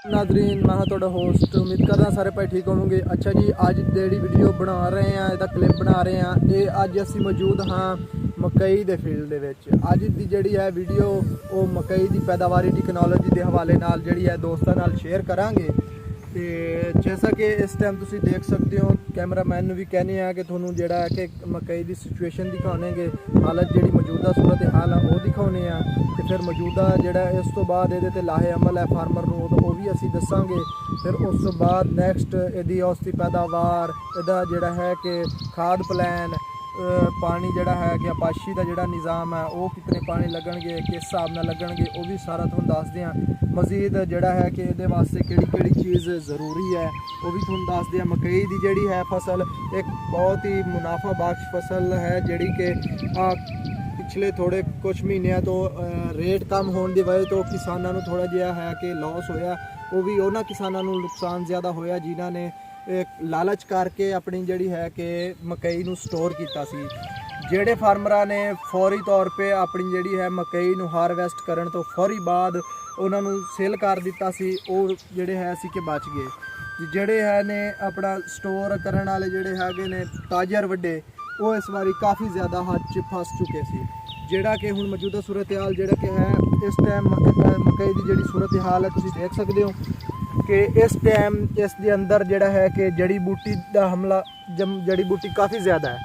नाजरीन मैं हाँ तुहाडा होस्ट उम्मीद करदा सारे भाई ठीक होवोगे। अच्छा जी अज जेहड़ी वीडियो बना रहे हैं इहदा क्लिप बना रहे हैं ये अज असी मौजूद हाँ मकई के फील्ड दे विच। अज दी जेहड़ी है वीडियो वो मकई की पैदावारी टेक्नोलॉजी के हवाले नाल जेहड़ी है दोस्तों नाल शेयर करांगे। तो जैसा कि इस टाइम तुसी देख सकते हो कैमरामैन भी कहने हैं कि थोनू जेहड़ा है कि मकई की सिचुएशन दिखाने हालत जी मौजूदा सूरत हाल है वो दिखाने तो फिर मौजूदा जोड़ा इस तो बाद ये लाहे अमल है फार्मर को तो वह भी असी दसांगे। फिर उस तो बाद नैक्सट यदि उसकी पैदावार यदा जोड़ा है कि खाद प्लैन पानी जड़ा है कि अपाशी का जोड़ा निज़ाम है वो कितने पानी लगनगे किस हिसाब न लगनगे वो भी सारा तुहानू दसदे हैं। मजीद जड़ा है कि ये वास्ते केड़ी चीज़ ज़रूरी है वो भी तुहानू दसदे हैं। मकई की जी है फसल एक बहुत ही मुनाफा बख्श फसल है जी कि पिछले थोड़े कुछ महीनों तो रेट कम होने की वजह तो किसानों को थोड़ा जिहा है कि लॉस होया वो भी उन्होंने किसानों को नुकसान ज़्यादा होया जिन्होंने लालच करके अपनी जी है कि मकई नू स्टोर किया सी। जेड़े फार्मर ने फौरी तौर पर अपनी जी है मकई नू हारवैसट करन तो फौरी बाद उन्होंने सेल कर दिता सी वो जेड़े है सी कि बच गए। जेड़े है ने अपना स्टोर करने वाले जेड़े है ने ताजर वड्डे वो इस बारी काफ़ी ज़्यादा हाथ च फस चुके सी। जेड़ा कि हुण मौजूदा सूरत हाल जेड़ा कि है इस टाइम मकई की जी सूरत हाल है तुसीं देख सकते हो कि इस टाइम इस दे अंदर जेड़ा है कि जड़ी बूटी का हमला जड़ी बूटी काफ़ी ज़्यादा है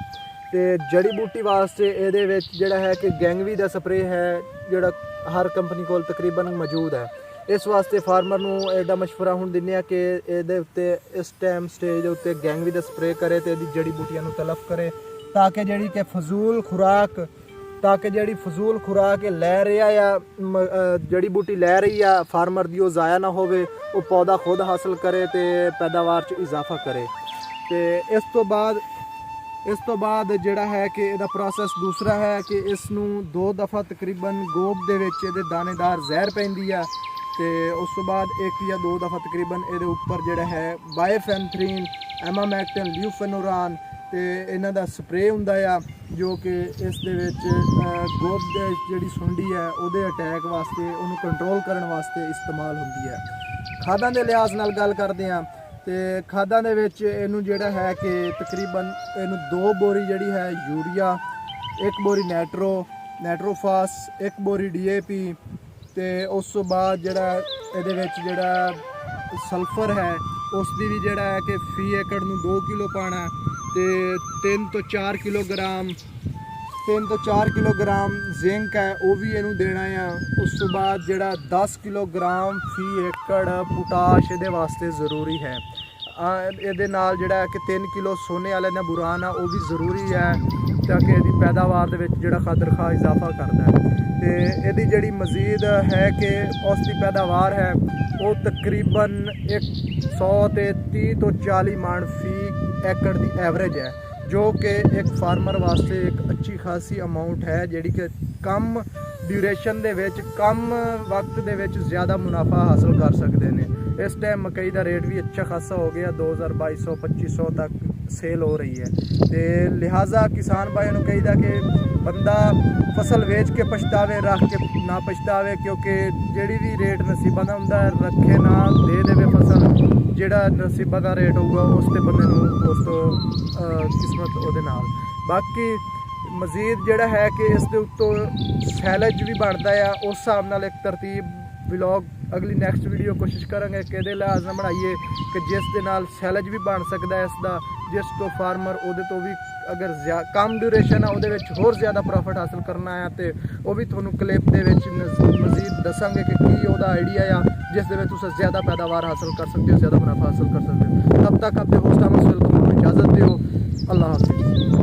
तो जड़ी बूटी वास्ते ये जेड़ा है कि गैंगवी का स्प्रे है जेड़ा हर कंपनी को तकरीबन मौजूद है। इस वास्ते फार्मर नूं एदा मशवरा हुण दिंदे आ कि इहदे उत्ते इस टाइम स्टेज दे उत्ते गैंगवी का स्प्रे करे तो इहदी जड़ी बूटियां नूं तलफ करे ताकि जी कि फजूल खुराक लै रहा या जड़ी बूटी लै रही है फार्मर दी वो ज़ाया ना होवे वो पौधा खुद हासिल करे तो पैदावार च इजाफा करे। तो इस तो बाद जिहड़ा है कि इहदा प्रोसैस दूसरा है कि इसनूं 2 दफ़ा तकरीबन गोब दे विच इहदे दानेदार जहर पैंदी है तो उस तो बाद 1 या 2 दफ़ा तकरीबन इहदे उपर जिहड़ा है बायोफेनथ्रीन एमामैक्टिन ल्यूफेनुरान तो इन्हां दा स्प्रे हुंदा आ जो कि इस दे विच गोब दे जिहड़ी सुंडी है उहदे अटैक वास्ते उहनूं कंट्रोल करन वास्ते इस्तेमाल हुंदी है। खादां दे लिहाज नाल गल करदे हां तो खादां दे विच इहनूं जिहड़ा है कि तकरीबन इहनूं 2 बोरी जिहड़ी है यूरिया 1 बोरी नैट्रोफास 1 बोरी DAP तो उस तो बाद जिहड़ा इहदे विच जिहड़ा सल्फर है उसकी भी जिहड़ा है कि फी एकड़ नूं 2 किलो पाना तो 3 तो 4 किलोग्राम जिंक है वो भी इनू देना है। उस तो बाद जिहड़ा 10 किलोग्राम फी एकड़ पोटाश ये वास्ते ज़रूरी है। ये नाल जिहड़ा है कि 3 किलो सोने वाले ने बुरान है वो भी ज़रूरी है ताकि इसकी पैदावार दे विच जिहड़ा खादर खा इजाफा करता है। तो यदि जिहड़ी मजीद है कि उसकी पैदावार है वो तकरीबन 100 ते 30 तो 40 मण फी एकड़ की एवरेज है जो कि एक फार्मर वास्ते एक अच्छी खासी अमाउंट है जिहड़ी कि कम ड्यूरेशन दे विच कम वक्त दे विच ज़्यादा मुनाफा हासिल कर सकते हैं। इस टाइम मकई का रेट भी अच्छा खासा हो गया 2200-2500 तक सेल हो रही है। तो लिहाजा किसान भाई नूं कहीदा कि बंदा फसल वेच के पछतावे रख के ना पछतावे क्योंकि जिहड़ी भी रेट नसीबा का हुंदा रखे ना दे देवे फसल जिहड़ा नसीबा का रेट होगा उस ते बंदे नूं उस तो किस्मत उहदे नाल। बाकी मजीद जिहड़ा है कि इस दे उत्तों सैलज भी बनता है उस हिसाब नाल एक तरतीब व्लॉग अगली नैक्सट वीडियो कोशिश करेंगे कि इहदे लिहाज नाल बनाइए कि जिस दे नाल सैलज भी बन सकता है इसका जिस तो फार्मर उहदे तो भी अगर कम ड्यूरेशन है उहदे विच होर ज़्यादा प्रॉफिट हासिल करना है तो वह भी तुहानूं क्लिप दे विच मजीद दसांगे कि की उहदा आइडिया आ जिस दे विच तुसीं ज़्यादा पैदावार हासिल कर सकते हो ज़्यादा मुनाफा हासिल कर सकते हो। तब तक अपने होस्ट अहमद वेलकम इजाज़त दो। अल्लाह हाफिज़।